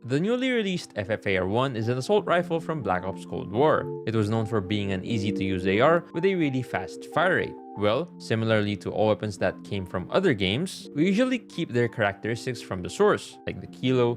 The newly released FFAR-1 is an assault rifle from Black Ops Cold War. It was known for being an easy-to-use AR with a really fast fire rate. Well, similarly to all weapons that came from other games, we usually keep their characteristics from the source, like the Kilo,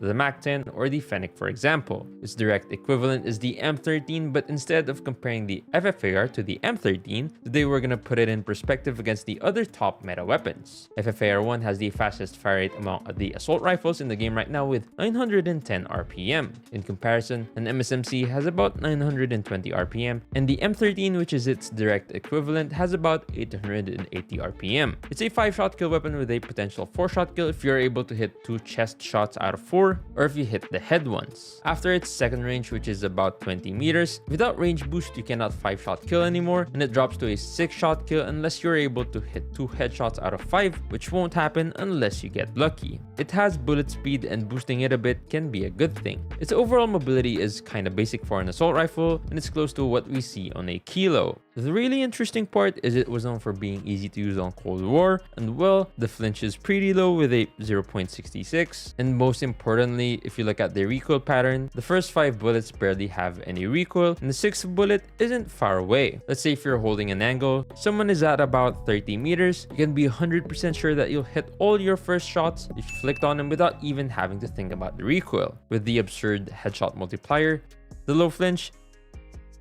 the MAC-10, or the Fennec for example. Its direct equivalent is the M13, but instead of comparing the FFAR to the M13, today we're gonna put it in perspective against the other top meta weapons. FFAR-1 has the fastest fire rate among the assault rifles in the game right now with 910 RPM. In comparison, an MSMC has about 920 RPM, and the M13, which is its direct equivalent, has about 880 RPM. It's a 5-shot kill weapon with a potential 4-shot kill if you're able to hit 2 chest shots out of 4, or if you hit the head once. After its second range, which is about 20 meters, without range boost you cannot 5-shot kill anymore, and it drops to a 6-shot kill unless you're able to hit 2 headshots out of 5, which won't happen unless you get lucky. It has bullet speed, and boosting it a bit can be a good thing. Its overall mobility is kinda basic for an assault rifle, and it's close to what we see on a Kilo. The really interesting part is it was known for being easy to use on Cold War, and well, the flinch is pretty low with a 0.66, and most importantly, if you look at the recoil pattern, the first 5 bullets barely have any recoil, and the 6th bullet isn't far away. Let's say if you're holding an angle, someone is at about 30 meters, you can be 100% sure that you'll hit all your first shots if you flicked on them without even having to think about the recoil. With the absurd headshot multiplier, the low flinch,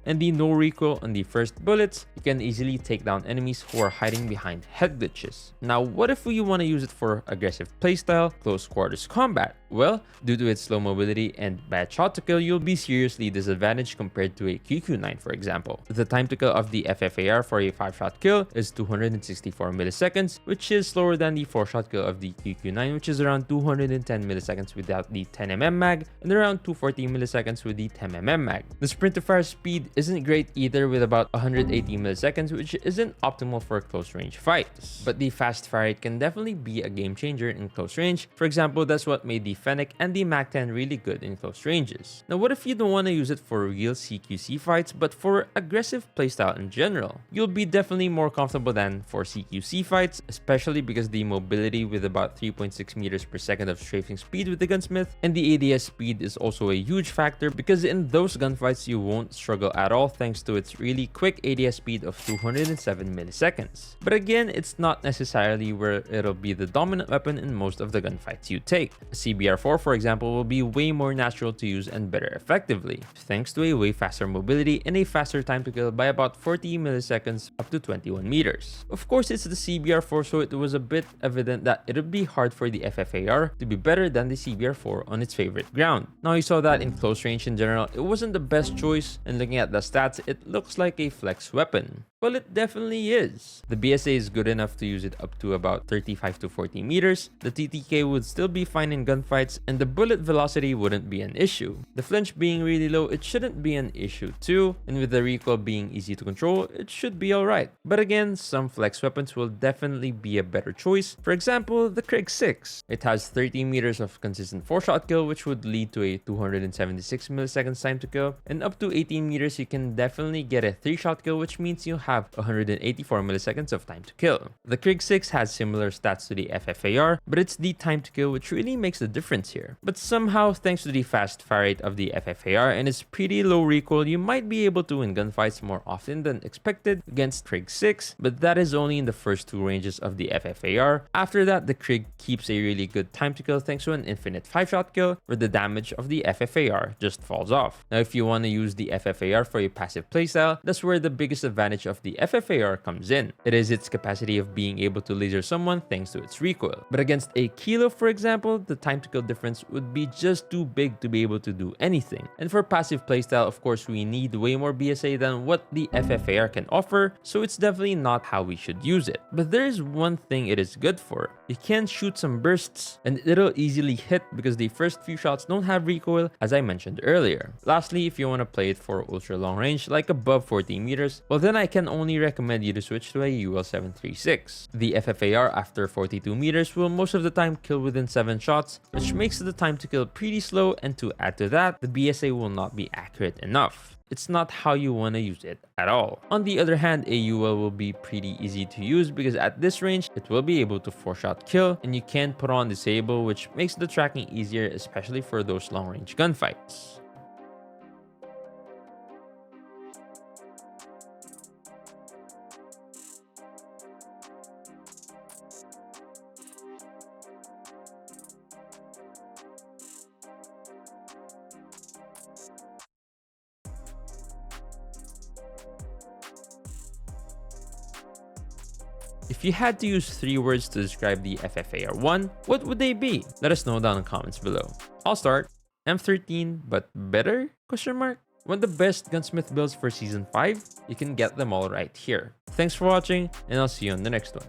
and the no recoil on the first bullets, you can easily take down enemies who are hiding behind head glitches. Now, what if you want to use it for aggressive playstyle, close quarters combat? Well, due to its slow mobility and bad shot to kill, you'll be seriously disadvantaged compared to a QQ9 for example. The time to kill of the FFAR for a 5-shot kill is 264 milliseconds, which is slower than the 4-shot kill of the QQ9, which is around 210 milliseconds without the 10mm mag, and around 240 milliseconds with the 10mm mag. The sprint to fire speed isn't great either, with about 180 milliseconds, which isn't optimal for close range fights. But the fast fire rate can definitely be a game changer in close range. For example, that's what made the Fennec and the MAC-10 really good in close ranges. Now, what if you don't want to use it for real CQC fights, but for aggressive playstyle in general? You'll be definitely more comfortable than for CQC fights, especially because the mobility with about 3.6 meters per second of strafing speed with the Gunsmith, and the ADS speed is also a huge factor because in those gunfights you won't struggle at all thanks to its really quick ADS speed of 207 milliseconds. But again, it's not necessarily where it'll be the dominant weapon in most of the gunfights you take. A CBR4 for example will be way more natural to use and better effectively, thanks to a way faster mobility and a faster time to kill by about 40 milliseconds up to 21 meters. Of course, it's the CBR4, so it was a bit evident that it would be hard for the FFAR to be better than the CBR4 on its favorite ground. Now, you saw that in close range in general, it wasn't the best choice, and looking at the stats, it looks like a flex weapon. Well, it definitely is. The BSA is good enough to use it up to about 35 to 40 meters, the TTK would still be fine in gunfights, and the bullet velocity wouldn't be an issue. The flinch being really low, it shouldn't be an issue too, and with the recoil being easy to control, it should be alright. But again, some flex weapons will definitely be a better choice. For example, the Krig 6. It has 30 meters of consistent 4-shot kill, which would lead to a 276 milliseconds time to kill, and up to 18 meters you can definitely get a 3-shot kill, which means you have 184 milliseconds of time to kill. The Krig 6 has similar stats to the FFAR, but it's the time to kill which really makes the difference here. But somehow, thanks to the fast fire rate of the FFAR and its pretty low recoil, you might be able to win gunfights more often than expected against Krig 6, but that is only in the first 2 ranges of the FFAR. After that, the Krig keeps a really good time to kill thanks to an infinite 5-shot kill, where the damage of the FFAR just falls off. Now, if you want to use the FFAR for a passive playstyle, that's where the biggest advantage of the FFAR comes in. It is its capacity of being able to laser someone thanks to its recoil. But against a Kilo, for example, the time to kill difference would be just too big to be able to do anything. And for passive playstyle, of course, we need way more BSA than what the FFAR can offer, so it's definitely not how we should use it. But there is one thing it is good for. You can shoot some bursts, and it'll easily hit because the first few shots don't have recoil, as I mentioned earlier. Lastly, if you want to play it for ultra long range, like above 40 meters, well then I can only recommend you to switch to a UL736. The FFAR after 42 meters will most of the time kill within 7 shots, or which makes the time to kill pretty slow, and to add to that, the BSA will not be accurate enough. It's not how you want to use it at all. On the other hand, a UL will be pretty easy to use because at this range, it will be able to 4-shot kill, and you can put on disable, which makes the tracking easier, especially for those long-range gunfights. If you had to use 3 words to describe the FFAR 1, what would they be? Let us know down in the comments below. I'll start. M13, but better? One of the best gunsmith builds for Season 5? You can get them all right here. Thanks for watching, and I'll see you on the next one.